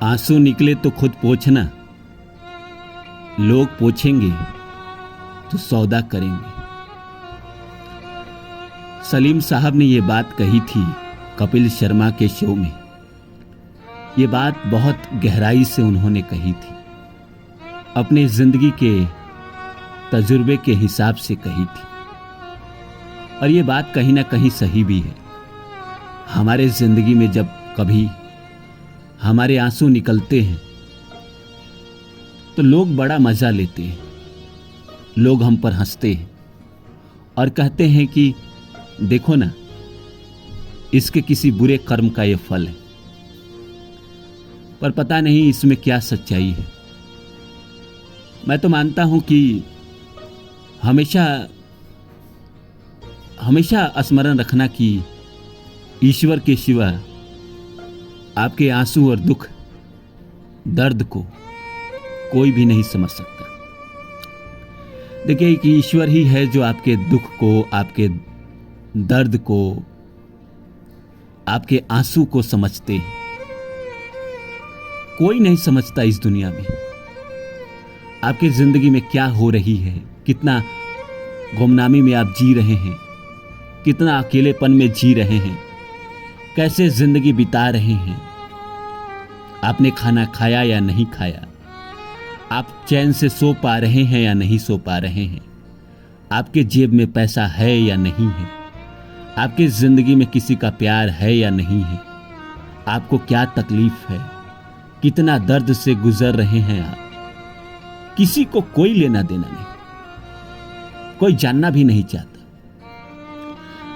आंसू निकले तो खुद पोंछना, लोग पोंछेंगे तो सौदा करेंगे। सलीम साहब ने ये बात कही थी कपिल शर्मा के शो में। ये बात बहुत गहराई से उन्होंने कही थी, अपने जिंदगी के तजुर्बे के हिसाब से कही थी। और ये बात कहीं ना कहीं सही भी है। हमारे जिंदगी में जब कभी हमारे आंसू निकलते हैं तो लोग बड़ा मजा लेते हैं, लोग हम पर हंसते हैं और कहते हैं कि देखो ना, इसके किसी बुरे कर्म का ये फल है। पर पता नहीं इसमें क्या सच्चाई है। मैं तो मानता हूं कि हमेशा हमेशा स्मरण रखना कि ईश्वर के सिवा आपके आंसू और दुख दर्द को कोई भी नहीं समझ सकता। देखिए कि ईश्वर ही है जो आपके दुख को, आपके दर्द को, आपके आंसू को समझते हैं। कोई नहीं समझता इस दुनिया में आपकी जिंदगी में क्या हो रही है, कितना गुमनामी में आप जी रहे हैं, कितना अकेलेपन में जी रहे हैं, कैसे जिंदगी बिता रहे हैं। आपने खाना खाया या नहीं खाया, आप चैन से सो पा रहे हैं या नहीं सो पा रहे हैं, आपके जेब में पैसा है या नहीं है, आपकी जिंदगी में किसी का प्यार है या नहीं है, आपको क्या तकलीफ है, कितना दर्द से गुजर रहे हैं आप, किसी को कोई लेना देना नहीं, कोई जानना भी नहीं चाहता।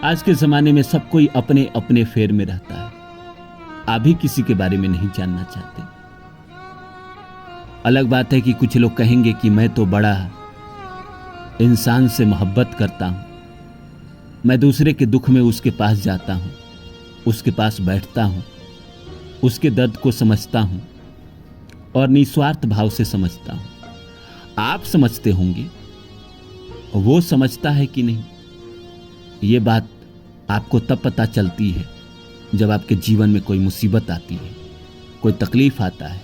आज के जमाने में सब कोई अपने अपने फेर में रहता है। आप भी किसी के बारे में नहीं जानना चाहते। अलग बात है कि कुछ लोग कहेंगे कि मैं तो बड़ा इंसान से मोहब्बत करता हूं, मैं दूसरे के दुख में उसके पास जाता हूं, उसके पास बैठता हूं, उसके दर्द को समझता हूं और निस्वार्थ भाव से समझता हूं। आप समझते होंगे, वो समझता है कि नहीं, ये बात आपको तब पता चलती है जब आपके जीवन में कोई मुसीबत आती है, कोई तकलीफ आता है,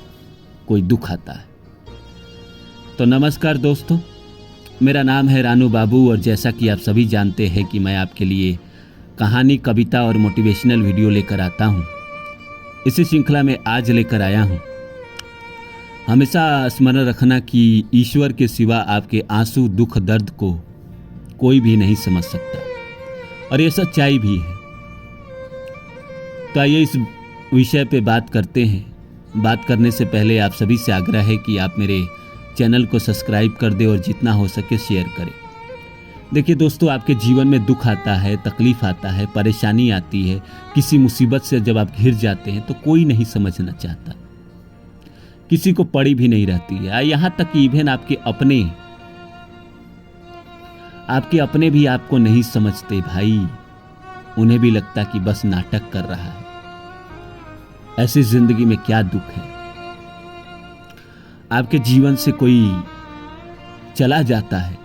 कोई दुख आता है। तो नमस्कार दोस्तों, मेरा नाम है रानू बाबू और जैसा कि आप सभी जानते हैं कि मैं आपके लिए कहानी, कविता और मोटिवेशनल वीडियो लेकर आता हूं। इसी श्रृंखला में आज लेकर आया हूं, हमेशा स्मरण रखना कि ईश्वर के सिवा आपके आंसू, दुख, दर्द को कोई भी नहीं समझ सकता और ये सच्चाई भी है। तो आइए इस विषय पे बात करते हैं। बात करने से पहले आप सभी से आग्रह है कि आप मेरे चैनल को सब्सक्राइब कर दें और जितना हो सके शेयर करें। देखिए दोस्तों, आपके जीवन में दुख आता है, तकलीफ आता है, परेशानी आती है, किसी मुसीबत से जब आप घिर जाते हैं तो कोई नहीं समझना चाहता, किसी को पड़ी भी नहीं रहती है। यहाँ तक कि इवन आपके अपने भी आपको नहीं समझते भाई, उन्हें भी लगता कि बस नाटक कर रहा है। ऐसी जिंदगी में क्या दुख है। आपके जीवन से कोई चला जाता है,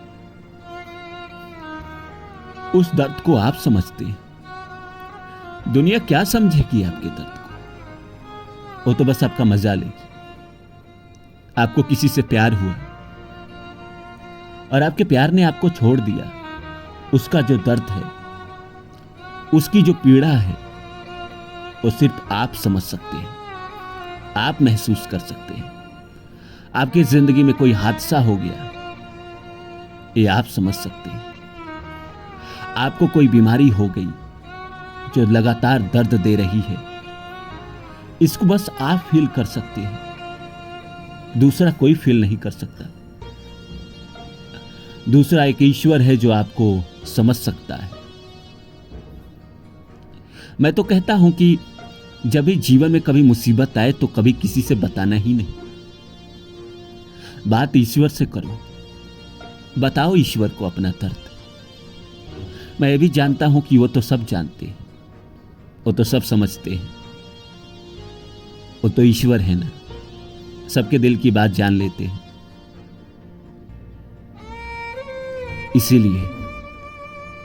उस दर्द को आप समझते हैं। दुनिया क्या समझेगी आपके दर्द को, वो तो बस आपका मजा लेगी। आपको किसी से प्यार हुआ और आपके प्यार ने आपको छोड़ दिया, उसका जो दर्द है, उसकी जो पीड़ा है, वो सिर्फ आप समझ सकते हैं, आप महसूस कर सकते हैं। आपकी जिंदगी में कोई हादसा हो गया, ये आप समझ सकते हैं। आपको कोई बीमारी हो गई जो लगातार दर्द दे रही है, इसको बस आप फील कर सकते हैं, दूसरा कोई फील नहीं कर सकता। दूसरा एक ईश्वर है जो आपको समझ सकता है। मैं तो कहता हूं कि जब भी जीवन में कभी मुसीबत आए तो कभी किसी से बताना ही नहीं, बात ईश्वर से करो, बताओ ईश्वर को अपना दर्द। मैं ये भी जानता हूं कि वो तो सब जानते हैं, वो तो सब समझते हैं, वो तो ईश्वर है ना, सबके दिल की बात जान लेते हैं। इसीलिए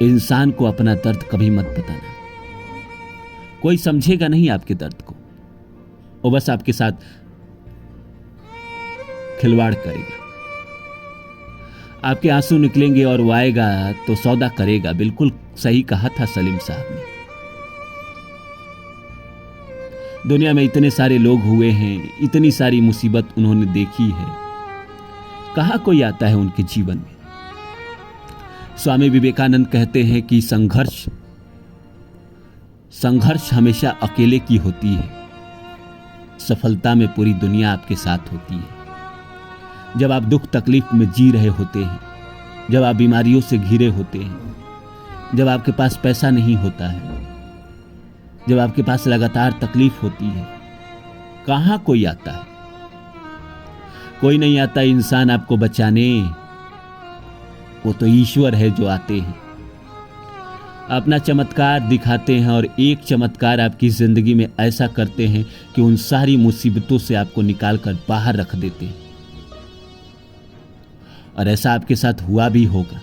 इंसान को अपना दर्द कभी मत बताना, कोई समझेगा नहीं आपके दर्द को, वो बस आपके साथ खिलवाड़ करेगा। आपके आंसू निकलेंगे और वो आएगा तो सौदा करेगा। बिल्कुल सही कहा था सलीम साहब ने। दुनिया में इतने सारे लोग हुए हैं, इतनी सारी मुसीबत उन्होंने देखी है, कहाँ कोई आता है उनके जीवन में। स्वामी विवेकानंद कहते हैं कि संघर्ष हमेशा अकेले की होती है, सफलता में पूरी दुनिया आपके साथ होती है। जब आप दुख तकलीफ में जी रहे होते हैं, जब आप बीमारियों से घिरे होते हैं, जब आपके पास पैसा नहीं होता है, जब आपके पास लगातार तकलीफ होती है, कहां कोई आता है? कोई नहीं आता इंसान आपको बचाने। वो तो ईश्वर है जो आते हैं, अपना चमत्कार दिखाते हैं और एक चमत्कार आपकी जिंदगी में ऐसा करते हैं कि उन सारी मुसीबतों से आपको निकालकर बाहर रख देते हैं। और ऐसा आपके साथ हुआ भी होगा,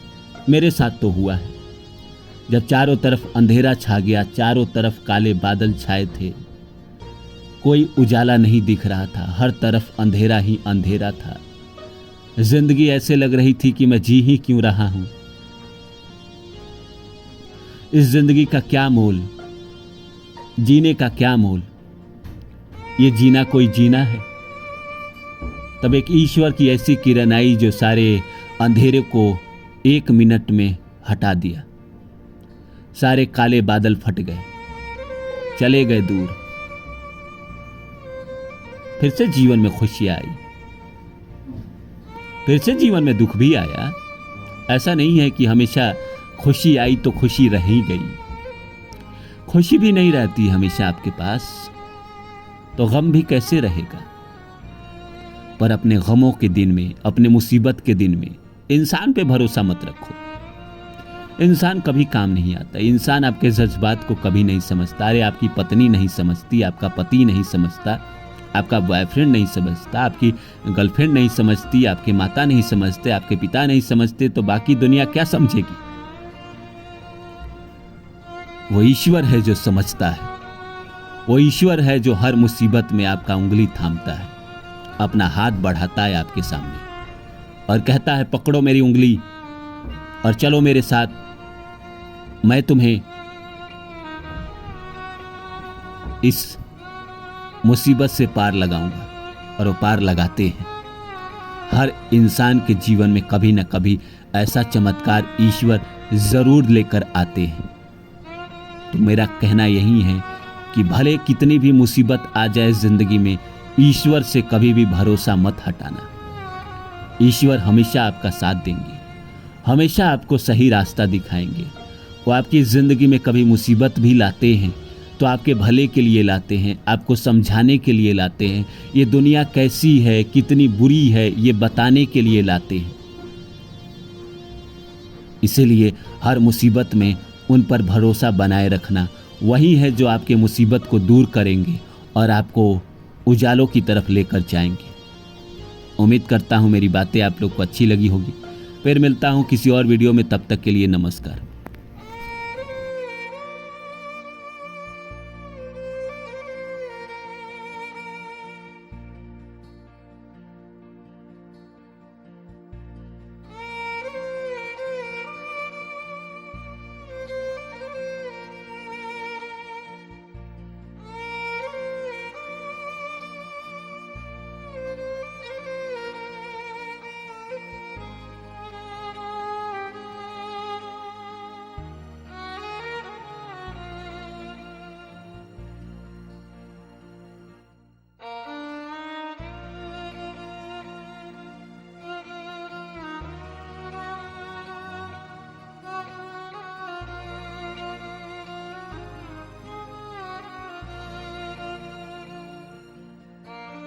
मेरे साथ तो हुआ है। जब चारों तरफ अंधेरा छा गया, चारों तरफ काले बादल छाए थे, कोई उजाला नहीं दिख रहा था, हर तरफ अंधेरा ही अंधेरा था। जिंदगी ऐसे लग रही थी कि मैं जी ही क्यों रहा हूं। इस जिंदगी का क्या मोल, जीने का क्या मोल, ये जीना कोई जीना है? तब एक ईश्वर की ऐसी किरण आई जो सारे अंधेरे को 1 मिनट में हटा दिया। सारे काले बादल फट गए, चले गए दूर। फिर से जीवन में खुशी आई, फिर से जीवन में दुख भी आया। ऐसा नहीं है कि हमेशा खुशी आई तो खुशी रह ही गई। खुशी भी नहीं रहती हमेशा आपके पास, तो गम भी कैसे रहेगा? पर अपने गमों के दिन में, अपने मुसीबत के दिन में इंसान पे भरोसा मत रखो। इंसान कभी काम नहीं आता। इंसान आपके जज्बात को कभी नहीं समझता। अरे आपकी पत्नी नहीं समझती, आपका पति नहीं समझता, आपका बॉयफ्रेंड नहीं समझता, आपकी गर्लफ्रेंड नहीं समझती, आपके माता नहीं समझते, आपके पिता नहीं समझते, तो बाकी दुनिया क्या समझेगी? वो ईश्वर है जो समझता है। वो ईश्वर है जो हर मुसीबत में आपका उंगली थामता है, अपना हाथ बढ़ाता है आपके सामने और कहता है पकड़ो मेरी उंगली और चलो मेरे साथ, मैं तुम्हें इस मुसीबत से पार लगाऊंगा। और वो पार लगाते हैं। हर इंसान के जीवन में कभी ना कभी ऐसा चमत्कार ईश्वर जरूर लेकर आते हैं। तो मेरा कहना यही है कि भले कितनी भी मुसीबत आ जाए जिंदगी में, ईश्वर से कभी भी भरोसा मत हटाना। ईश्वर हमेशा आपका साथ देंगे, हमेशा आपको सही रास्ता दिखाएंगे। वो आपकी ज़िंदगी में कभी मुसीबत भी लाते हैं तो आपके भले के लिए लाते हैं, आपको समझाने के लिए लाते हैं, ये दुनिया कैसी है, कितनी बुरी है, ये बताने के लिए लाते हैं। इसीलिए हर मुसीबत में उन पर भरोसा बनाए रखना, वही है जो आपके मुसीबत को दूर करेंगे और आपको उजालों की तरफ लेकर जाएंगे। उम्मीद करता हूँ मेरी बातें आप लोग को अच्छी लगी होगी। फिर मिलता हूँ किसी और वीडियो में, तब तक के लिए नमस्कार।